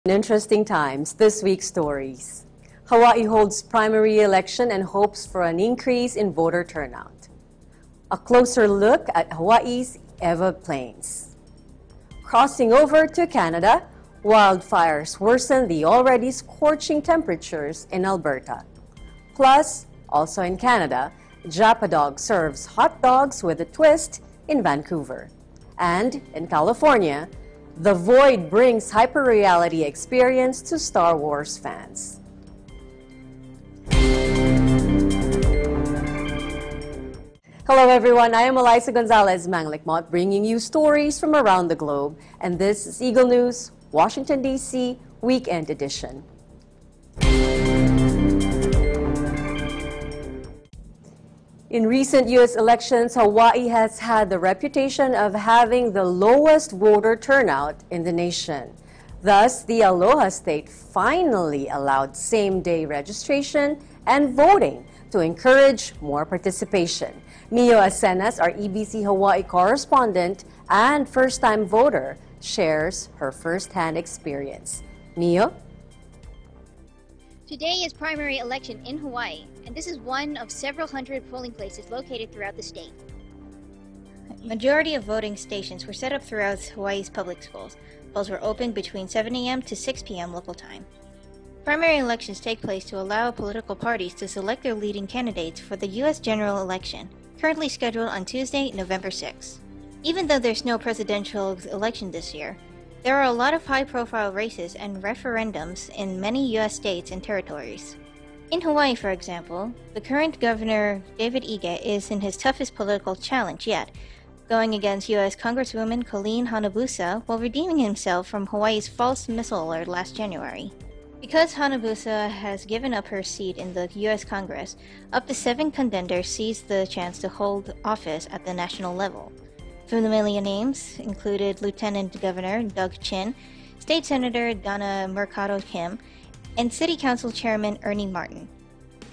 In interesting times, this week's stories. Hawaii holds primary election and hopes for an increase in voter turnout. A closer look at Hawaii's Ewa Plains. Crossing over to Canada, wildfires worsen the already scorching temperatures in Alberta. Plus, also in Canada, Japadog serves hot dogs with a twist in Vancouver. And in California, The Void brings hyper-reality experience to Star Wars fans. Hello everyone, I am Eliza Gonzalez Manglikmot, bringing you stories from around the globe, and this is Eagle News, Washington, D.C. Weekend Edition. In recent U.S. elections, Hawaii has had the reputation of having the lowest voter turnout in the nation. Thus, the Aloha State finally allowed same-day registration and voting to encourage more participation. Mio Acenas, our EBC Hawaii correspondent and first-time voter, shares her first-hand experience. Mio? Today is primary election in Hawaii, and this is one of several hundred polling places located throughout the state. Majority of voting stations were set up throughout Hawaii's public schools. Polls were opened between 7 a.m. to 6 p.m. local time. Primary elections take place to allow political parties to select their leading candidates for the U.S. general election, currently scheduled on Tuesday, November 6. Even though there's no presidential election this year, there are a lot of high-profile races and referendums in many U.S. states and territories. In Hawaii, for example, the current governor, David Ige, is in his toughest political challenge yet, going against U.S. Congresswoman Colleen Hanabusa while redeeming himself from Hawaii's false missile alert last January. Because Hanabusa has given up her seat in the U.S. Congress, up to 7 contenders seized the chance to hold office at the national level. Familiar names included Lieutenant Governor Doug Chin, State Senator Donna Mercado Kim, and City Council Chairman Ernie Martin.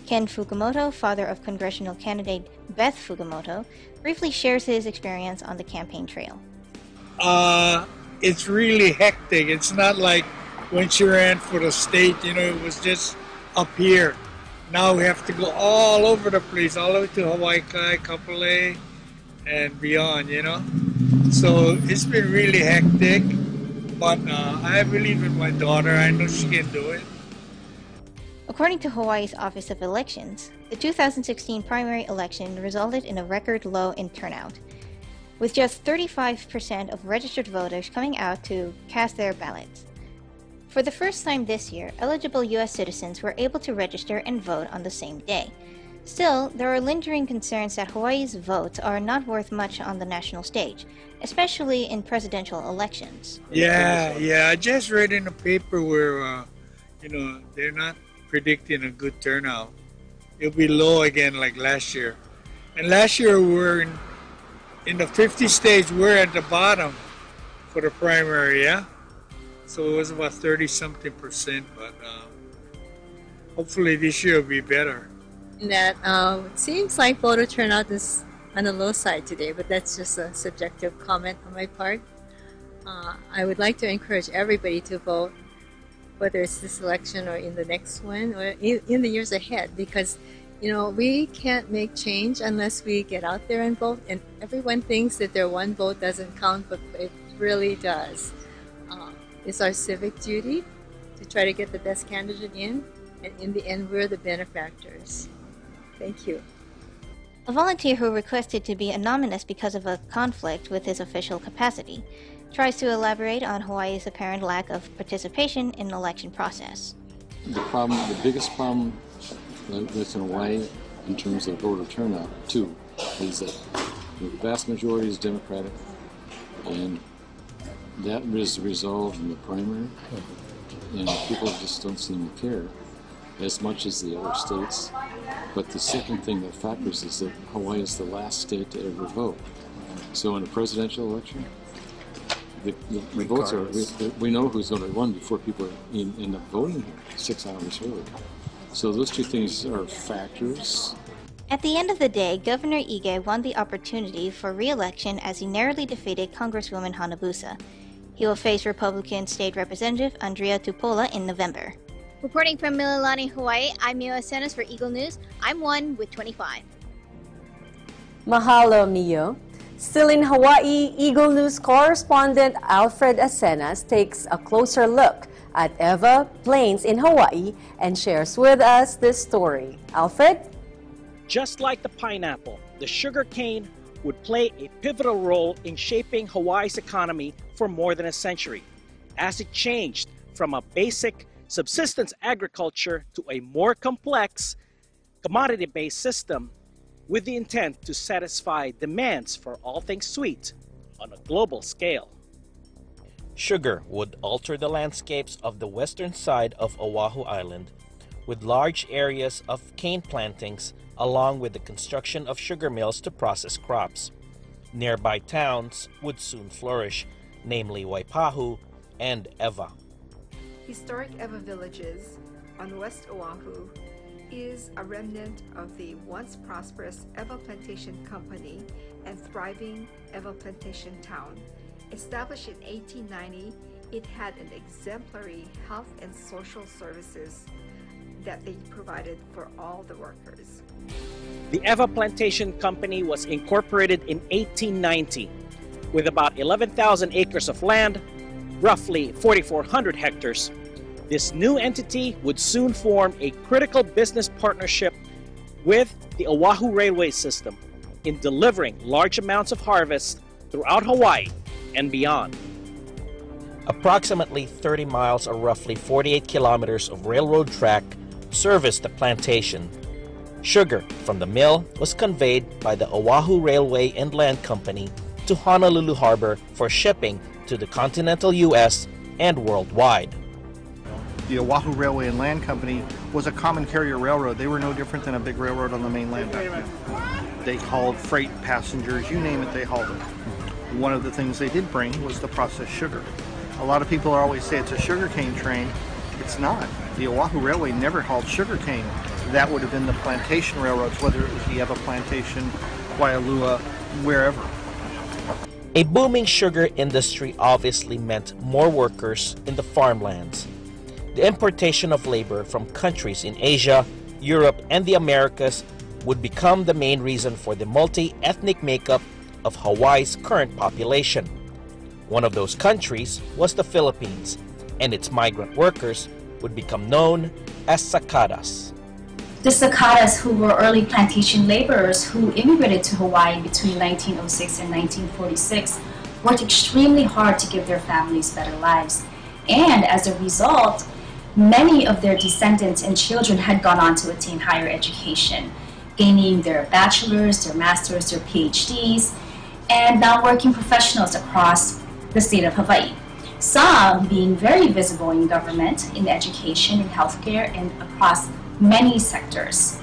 Ken Fukumoto, father of congressional candidate Beth Fukumoto, briefly shares his experience on the campaign trail. It's really hectic. It's not like when she ran for the state, it was just up here. Now we have to go all over the place, all the way to Hawaii Kai, Kapolei, and beyond, So it's been really hectic, but I believe in my daughter. I know she can do it. According to Hawaii's Office of Elections, the 2016 primary election resulted in a record low in turnout, with just 35% of registered voters coming out to cast their ballots. For the first time this year, eligible U.S. citizens were able to register and vote on the same day. Still, there are lingering concerns that Hawaii's votes are not worth much on the national stage, especially in presidential elections. Yeah, I just read in the paper where, they're not predicting a good turnout. It'll be low again like last year. And last year we were in the 50 states, we're at the bottom for the primary, yeah? So it was about 30-something%, but hopefully this year will be better. That it seems like voter turnout is on the low side today, but that's just a subjective comment on my part. I would like to encourage everybody to vote, whether it's this election or in the next one or in the years ahead, because we can't make change unless we get out there and vote, and everyone thinks that their one vote doesn't count, but it really does. It's our civic duty to try to get the best candidate in, and in the end we're the benefactors. Thank you. A volunteer who requested to be anonymous because of a conflict with his official capacity tries to elaborate on Hawaii's apparent lack of participation in the election process. The biggest problem that's in Hawaii in terms of voter turnout, too, is that the vast majority is Democratic, and that is resolved in the primary, and people just don't seem to care as much as the other states. But the second thing that factors is that Hawaii is the last state to ever vote. So in a presidential election, the votes are, we know who's going to win before people end up voting here 6 hours early. So those two things are factors. At the end of the day, Governor Ige won the opportunity for re-election as he narrowly defeated Congresswoman Hanabusa. He will face Republican State Representative Andrea Tupola in November. Reporting from Mililani, Hawaii, I'm Mio Asenas for Eagle News. I'm 1 with 25. Mahalo, Mio. Still in Hawaii, Eagle News correspondent Alfred Asenas takes a closer look at Eva Plains in Hawaii and shares with us this story. Alfred? Just like the pineapple, the sugar cane would play a pivotal role in shaping Hawaii's economy for more than a century, as it changed from a basic subsistence agriculture to a more complex, commodity-based system with the intent to satisfy demands for all things sweet on a global scale. Sugar would alter the landscapes of the western side of Oahu Island, with large areas of cane plantings along with the construction of sugar mills to process crops. Nearby towns would soon flourish, namely Waipahu and Eva. Historic Eva villages on West Oahu is a remnant of the once prosperous Eva Plantation Company and thriving Eva Plantation Town. Established in 1890, it had an exemplary health and social services that they provided for all the workers. The Eva Plantation Company was incorporated in 1890 with about 11,000 acres of land, roughly 4,400 hectares. This new entity would soon form a critical business partnership with the Oahu Railway System in delivering large amounts of harvest throughout Hawaii and beyond. Approximately 30 miles or roughly 48 kilometers of railroad track serviced the plantation. Sugar from the mill was conveyed by the Oahu Railway and Land Company to Honolulu Harbor for shipping to the continental U.S. and worldwide. The Oahu Railway and Land Company was a common carrier railroad. They were no different than a big railroad on the mainland back then. They hauled freight, passengers, you name it, they hauled it. One of the things they did bring was the processed sugar. A lot of people always say it's a sugarcane train. It's not. The Oahu Railway never hauled sugarcane. That would have been the plantation railroads, whether it was the Eva Plantation, Waialua, wherever. A booming sugar industry obviously meant more workers in the farmlands. The importation of labor from countries in Asia, Europe, and the Americas would become the main reason for the multi-ethnic makeup of Hawaii's current population. One of those countries was the Philippines, and its migrant workers would become known as Sakadas. The Sakadas, who were early plantation laborers who immigrated to Hawaii between 1906 and 1946, worked extremely hard to give their families better lives. And as a result, many of their descendants and children had gone on to attain higher education, gaining their bachelor's, their master's, their PhDs, and now working professionals across the state of Hawaii. Some being very visible in government, in education, in healthcare, and across many sectors.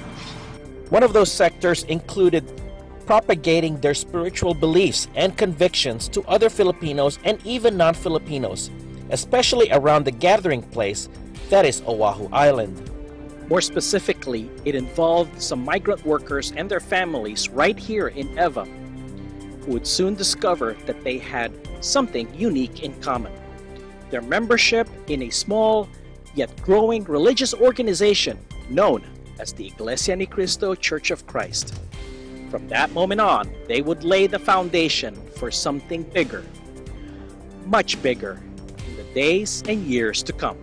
One of those sectors included propagating their spiritual beliefs and convictions to other Filipinos and even non-Filipinos, especially around the gathering place that is Oahu Island. More specifically, it involved some migrant workers and their families right here in Eva, who would soon discover that they had something unique in common: their membership in a small yet growing religious organization known as the Iglesia Ni Cristo Church of Christ. From that moment on, they would lay the foundation for something bigger, much bigger, in the days and years to come.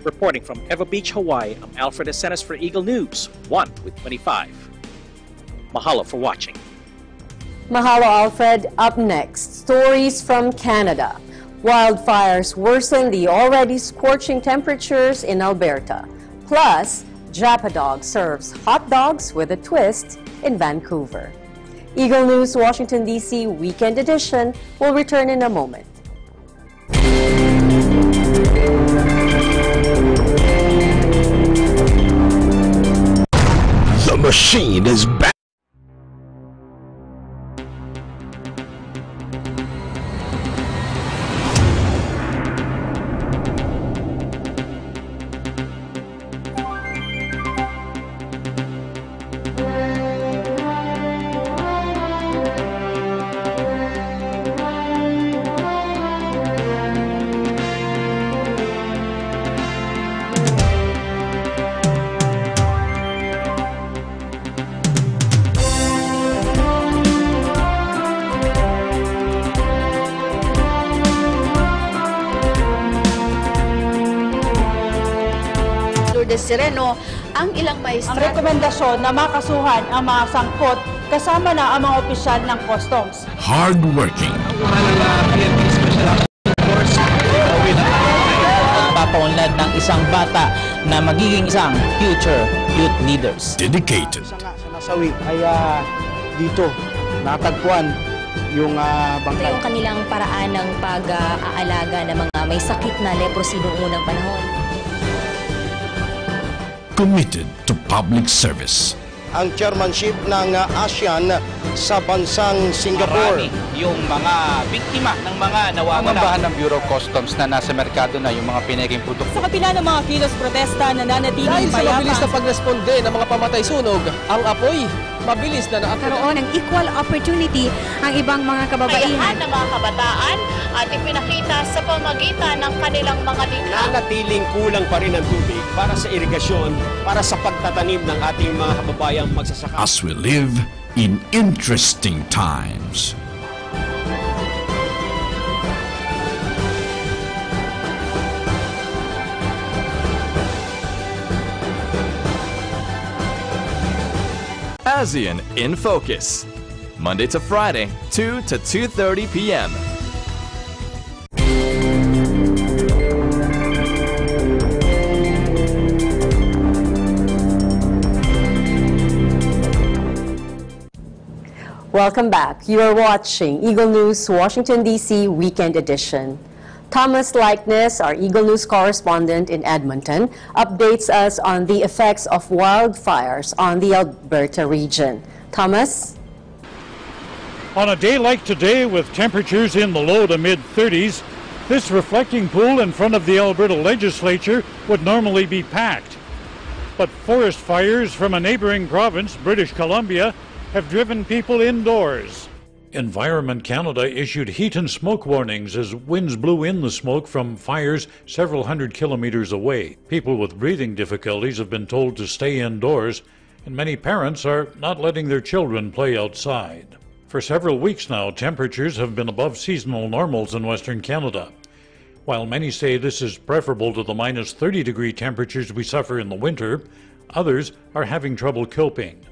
Reporting from Eva Beach, Hawaii, I'm Alfred Asenas for Eagle News, 1 with 25. Mahalo for watching. Mahalo, Alfred. Up next, stories from Canada. Wildfires worsen the already scorching temperatures in Alberta. Plus, Japadog serves hot dogs with a twist in Vancouver. Eagle News Washington, D.C. Weekend Edition will return in a moment. The machine is back. de Sereno ang ilang maestra. Ang rekomendasyon na makasuhan ang mga sangkot kasama na ang mga opisyal ng customs. Hardworking. Papaunlad ng isang bata na magiging isang future youth leaders. Dedicated. Sa nasawi ay dito natagpuan yung bangkay. Ito yung kanilang paraan ng pag-aalaga ng mga may sakit na leprosy noong unang panahon. Committed to public service. Ang chairmanship ng ASEAN sa bansang Singapore. Marami yung mga biktima ng mga nawawala. Mambahan ng Bureau of Customs na nasa merkado na yung mga pinaging produkto. Sa kapila ng mga kilos protesta na nanatiling dahil payapa. Dahil sa mabilis na pagresponde ng mga pamatay sunog, ang apoy mabilis na karoon ng equal opportunity ang ibang mga kababaihan. Ng mga kabataan at ipinakita sa pamagitan ng kanilang mga likha. Nanatiling kulang pa rin ang tubig para sa irigasyon, para sa pagtatanim ng ating mga kababayang magsasaka. As we live in interesting times. ASEAN in Focus, Monday to Friday, 2 to 2:30 p.m. Welcome back. You are watching Eagle News Washington, D.C. Weekend Edition. Thomas Likeness, our Eagle News correspondent in Edmonton, updates us on the effects of wildfires on the Alberta region. Thomas? On a day like today, with temperatures in the low to mid-30s, this reflecting pool in front of the Alberta legislature would normally be packed. But forest fires from a neighboring province, British Columbia, have driven people indoors. Environment Canada issued heat and smoke warnings as winds blew in the smoke from fires several hundred kilometers away. People with breathing difficulties have been told to stay indoors, and many parents are not letting their children play outside. For several weeks now, temperatures have been above seasonal normals in Western Canada. While many say this is preferable to the minus 30-degree temperatures we suffer in the winter, others are having trouble coping.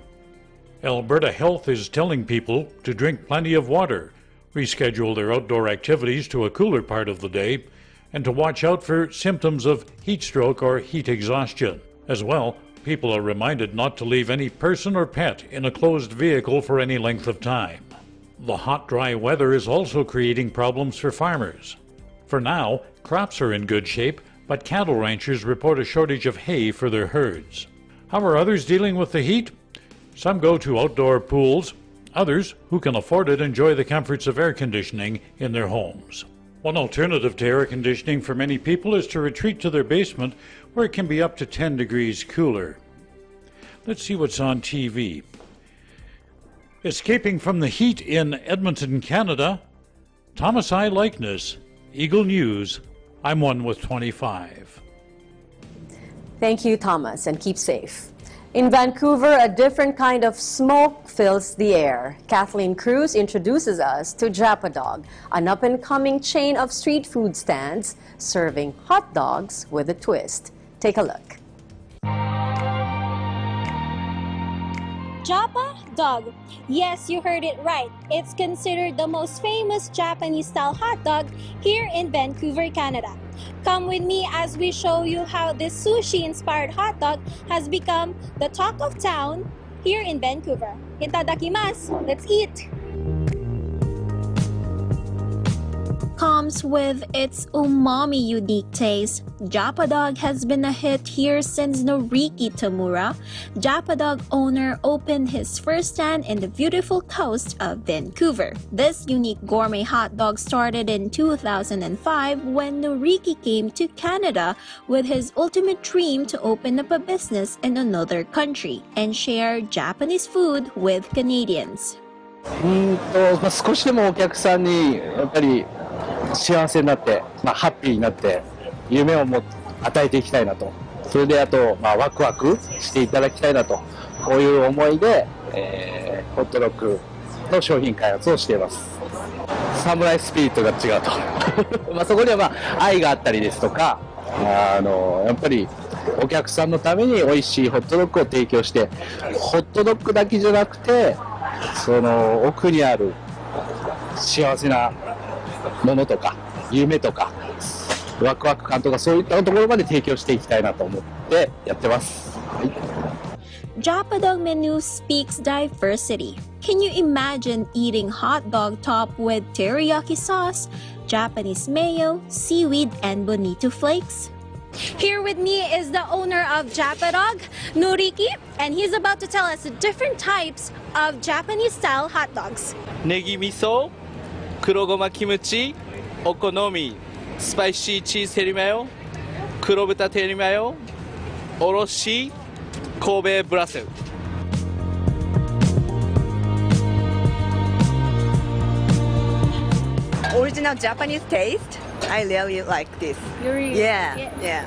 Alberta Health is telling people to drink plenty of water, reschedule their outdoor activities to a cooler part of the day, and to watch out for symptoms of heat stroke or heat exhaustion. As well, people are reminded not to leave any person or pet in a closed vehicle for any length of time. The hot, dry weather is also creating problems for farmers. For now, crops are in good shape, but cattle ranchers report a shortage of hay for their herds. How are others dealing with the heat? Some go to outdoor pools. Others, who can afford it, enjoy the comforts of air conditioning in their homes. One alternative to air conditioning for many people is to retreat to their basement, where it can be up to 10 degrees cooler. Let's see what's on TV. Escaping from the heat in Edmonton, Canada, Thomas I. Likeness, Eagle News. I'm one with 25. Thank you, Thomas, and keep safe. In Vancouver, a different kind of smoke fills the air. Kathleen Cruz introduces us to Japadog, an up-and-coming chain of street food stands serving hot dogs with a twist. Take a look. Japadog. Yes, you heard it right. It's considered the most famous Japanese-style hot dog here in Vancouver, Canada. Come with me as we show you how this sushi-inspired hot dog has become the talk of town here in Vancouver. Itadakimasu! Let's eat! Comes with its umami unique taste. Japadog has been a hit here since Noriki Tamura, Japadog owner, opened his first stand in the beautiful coast of Vancouver. This unique gourmet hot dog started in 2005 when Noriki came to Canada with his ultimate dream to open up a business in another country and share Japanese food with Canadians. 少しでもお客さんにやっぱり幸せになって、ハッピーになって夢を与えていきたいなと。それであと、ワクワクしていただきたいなと、こういう思いで、ホットドッグの商品開発をしています。サムライスピリットが違うと。そこには愛があったりですとか、やっぱりお客さんのために美味しいホットドッグを提供して、ホットドッグだけじゃなくて、その奥にある幸せなものとか夢とかワクワク感とかそういったところまで提供していきたいなと思ってやってます。はい。Japadog menu speaks diversity. Can you imagine eating hot dog topped with teriyaki sauce, Japanese mayo, seaweed, and bonito flakes? Here with me is the owner of Japadog, Noriki, and he's about to tell us the different types of Japanese-style hot dogs. Negi miso, kurogoma kimchi, okonomi, spicy cheese terimayo, kurobuta terimayo, oroshi, Kobe Brussels. Original Japanese taste. I really like this. Yeah.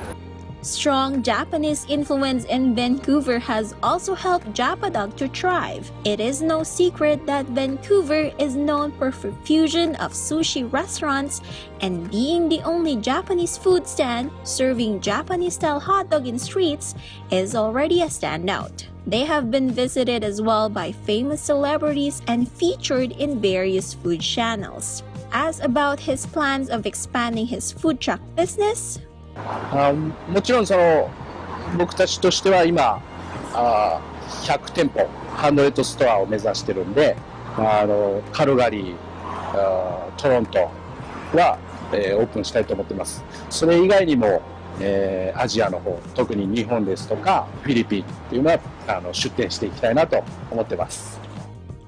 Strong Japanese influence in Vancouver has also helped Japadog to thrive. It is no secret that Vancouver is known for fusion of sushi restaurants, and being the only Japanese food stand serving Japanese-style hot dog in streets is already a standout. They have been visited as well by famous celebrities and featured in various food channels. Asked about his plans of expanding his food truck business, もちろんその僕たちとしては今100店舗ハンドレッドストアを目指してるんで、カルガリー、トロントは、オープンしたいと思ってます。それ以外にも、アジアの方、特に日本ですとかフィリピンっていうのは出店していきたいなと思ってます。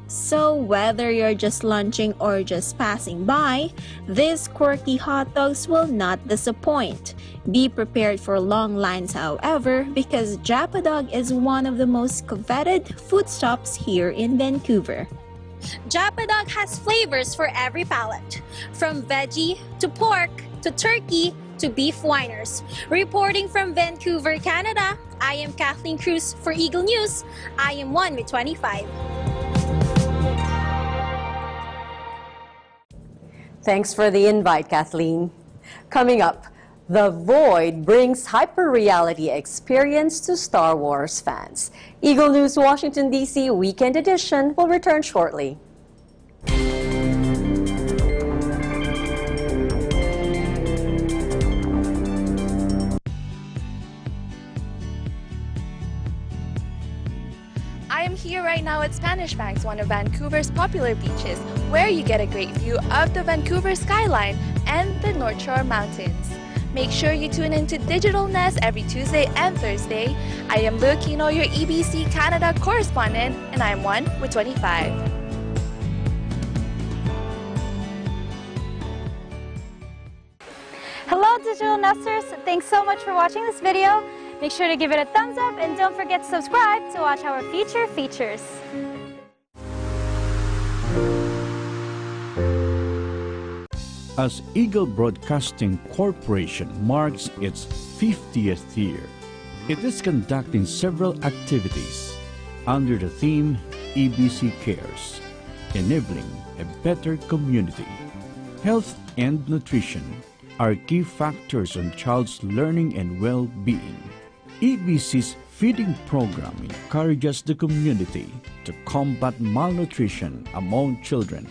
So whether you're just lunching or just passing by, these quirky hot dogs will not disappoint. Be prepared for long lines, however, because Japadog is one of the most coveted food stops here in Vancouver. Japadog has flavors for every palate, from veggie to pork to turkey to beef whiners. Reporting from Vancouver, Canada, I am Kathleen Cruz for Eagle News. I am 1 with 25. Thanks for the invite, Kathleen. Coming up, The Void brings hyper-reality experience to Star Wars fans. Eagle News Washington, D.C. Weekend Edition will return shortly. I am here right now at Spanish Banks, one of Vancouver's popular beaches, where you get a great view of the Vancouver skyline and the North Shore Mountains. Make sure you tune into Digital Nest every Tuesday and Thursday. I am Luquino, your EBC Canada correspondent, and I am 1 with 25. Hello Digital Nesters, thanks so much for watching this video. Make sure to give it a thumbs up and don't forget to subscribe to watch our future features. As Eagle Broadcasting Corporation marks its 50th year, it is conducting several activities under the theme EBC Cares, enabling a better community. Health and nutrition are key factors on child's learning and well-being. EBC's feeding program encourages the community to combat malnutrition among children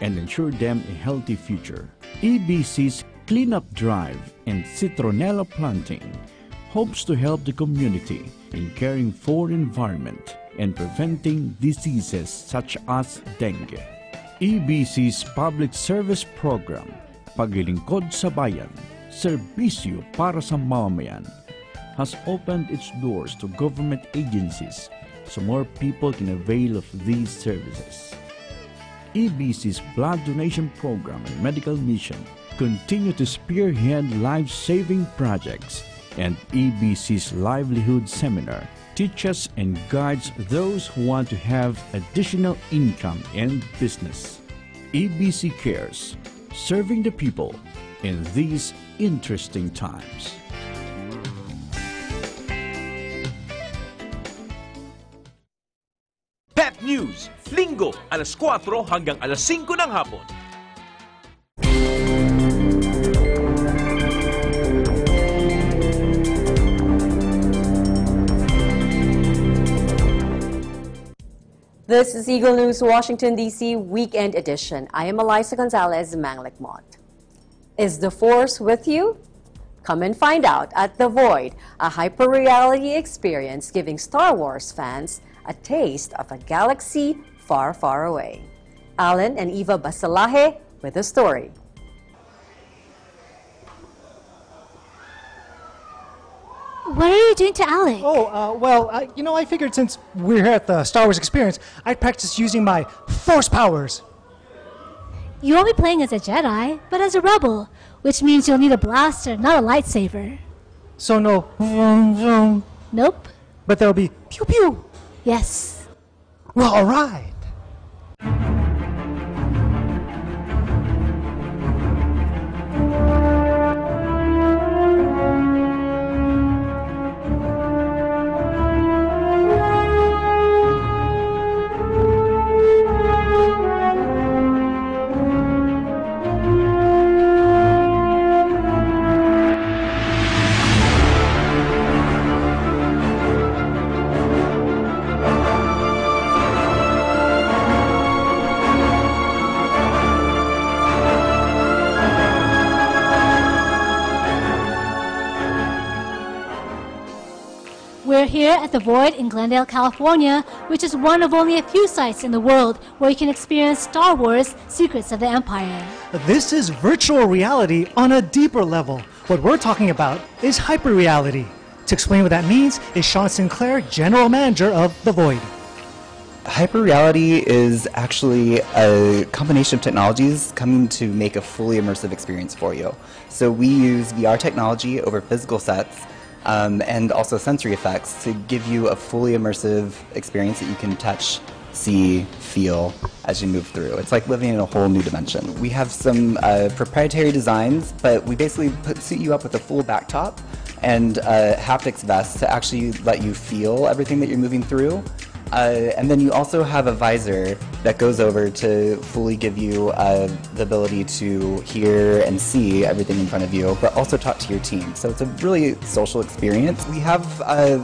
and ensure them a healthy future. EBC's cleanup drive and citronella planting hopes to help the community in caring for environment and preventing diseases such as dengue. EBC's public service program, Paglilingkod sa Bayan, Serbisyo para sa Mamamayan, has opened its doors to government agencies so more people can avail of these services. EBC's blood donation program and medical mission continue to spearhead life-saving projects, and EBC's livelihood seminar teaches and guides those who want to have additional income and business. EBC Cares, serving the people in these interesting times. Pep News, Linggo, alas 4 hanggang alas 5 ng hapon. This is Eagle News, Washington, D.C. Weekend Edition. I am Eliza Gonzalez, Manglikmont. Is the Force with you? Come and find out at The Void, a hyper-reality experience giving Star Wars fans a taste of a galaxy far, far away. Alan and Eva Basalaje with the story. What are you doing to Alec? Oh, I figured since we're here at the Star Wars Experience, I'd practice using my Force powers. You won't be playing as a Jedi, but as a rebel, which means you'll need a blaster, not a lightsaber. So no... Nope. But there'll be pew-pew. Yes. Well, all right. We're here at The Void in Glendale, California, which is one of only a few sites in the world where you can experience Star Wars Secrets of the Empire. This is virtual reality on a deeper level. What we're talking about is hyper-reality. To explain what that means is Sean Sinclair, General Manager of The Void. Hyperreality is actually a combination of technologies coming to make a fully immersive experience for you. So we use VR technology over physical sets and also sensory effects to give you a fully immersive experience that you can touch, see, feel as you move through. It's like living in a whole new dimension. We have some proprietary designs, but we basically suit you up with a full backtop and haptics vest to actually let you feel everything that you're moving through. And then you also have a visor that goes over to fully give you the ability to hear and see everything in front of you, but also talk to your team. So it's a really social experience. We have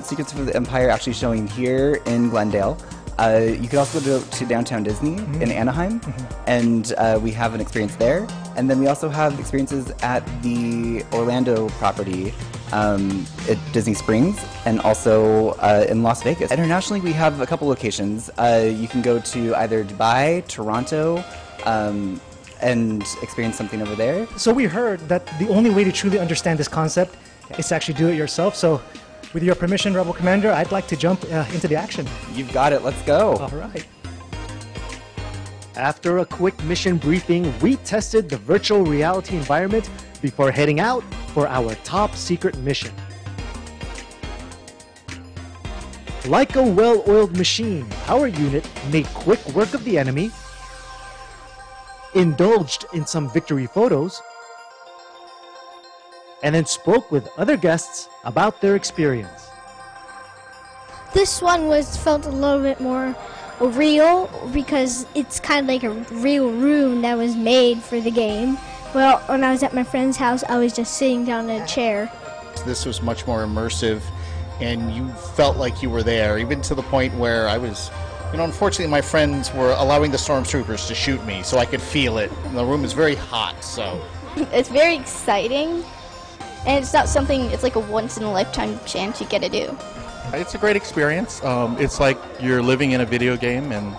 Secrets of the Empire actually showing here in Glendale. You could also go to Downtown Disney in Anaheim, and we have an experience there. And then we also have experiences at the Orlando property at Disney Springs, and also in Las Vegas. Internationally, we have a couple locations. You can go to either Dubai, Toronto, and experience something over there. So we heard that the only way to truly understand this concept is to actually do it yourself. So with your permission, Rebel Commander, I'd like to jump into the action. You've got it. Let's go. All right. After a quick mission briefing, we tested the virtual reality environment before heading out for our top secret mission. Like a well-oiled machine, our unit made quick work of the enemy, indulged in some victory photos, and then spoke with other guests about their experience. This one felt a little bit more real because it's kind of like a real room that was made for the game. Well, when I was at my friend's house, I was just sitting down in a chair. This was much more immersive, and you felt like you were there, even to the point where I was, unfortunately my friends were allowing the stormtroopers to shoot me, so I could feel it. And the room is very hot, so. It's very exciting, and it's not something, it's like a once-in-a-lifetime chance you get to do. It's a great experience. It's like you're living in a video game and,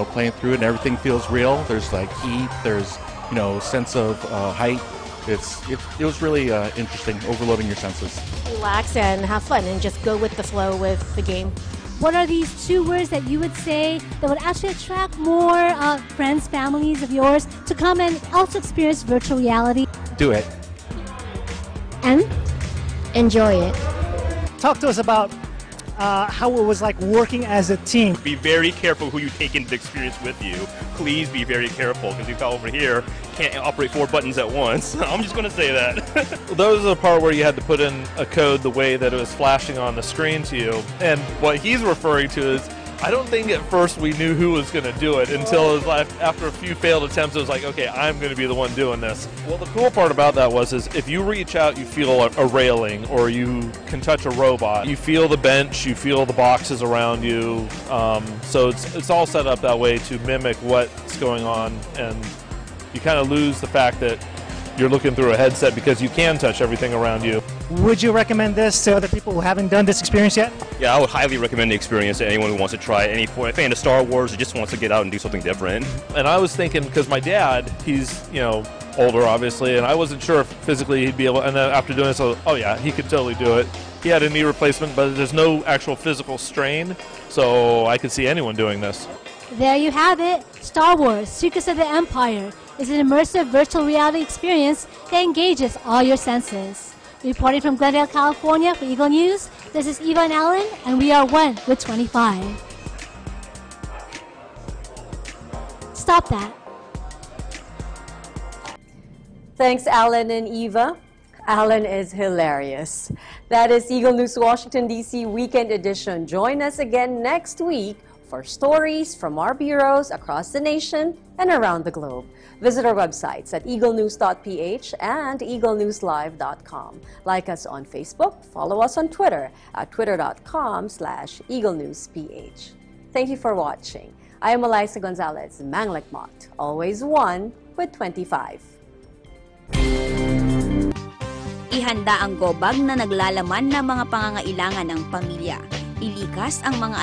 playing through it, and everything feels real. There's like heat, there's, sense of height. It was really interesting, overloading your senses. Relax and have fun and just go with the flow with the game. What are these 2 words that you would say that would actually attract more friends, families of yours to come and also experience virtual reality? Do it. And? Enjoy it. Talk to us about how it was like working as a team. Be very careful who you take into the experience with you. Please be very careful, because you come over here, can't operate 4 buttons at once. I'm just going to say that. Well, that was the part where you had to put in a code the way that it was flashing on the screen to you. And what he's referring to is I don't think at first we knew who was going to do it until it was like, after a few failed attempts, it was like, okay, I'm going to be the one doing this. Well, the cool part about that is if you reach out, you feel a railing, or you can touch a robot. You feel the bench, you feel the boxes around you. So it's all set up that way to mimic what's going on, and you kind of lose the fact that you're looking through a headset because you can touch everything around you. Would you recommend this to other people who haven't done this experience yet? Yeah, I would highly recommend the experience to anyone who wants to try any point. Fan of Star Wars or just wants to get out and do something different. And I was thinking, because my dad, he's, older obviously, and I wasn't sure if physically he'd be able, and then after doing this, oh yeah, he could totally do it. He had a knee replacement, but there's no actual physical strain, so I could see anyone doing this. There you have it. Star Wars, Secrets of the Empire is an immersive virtual reality experience that engages all your senses. Reporting from Glendale, California for Eagle News, this is Eva and Alan, and we are 1 with 25. Stop that. Thanks, Alan and Eva. Alan is hilarious. That is Eagle News Washington, D.C. Weekend Edition. Join us again next week for stories from our bureaus across the nation and around the globe. Visit our websites at eaglenews.ph and eaglenewslive.com. Like us on Facebook, follow us on Twitter at twitter.com/eaglenewsph. Thank you for watching. I am Eliza Gonzalez, Manglekmot, always 1 with 25. Ihanda ang go bag na naglalaman ng mga pangangailangan ng pamilya. Ilikas ang mga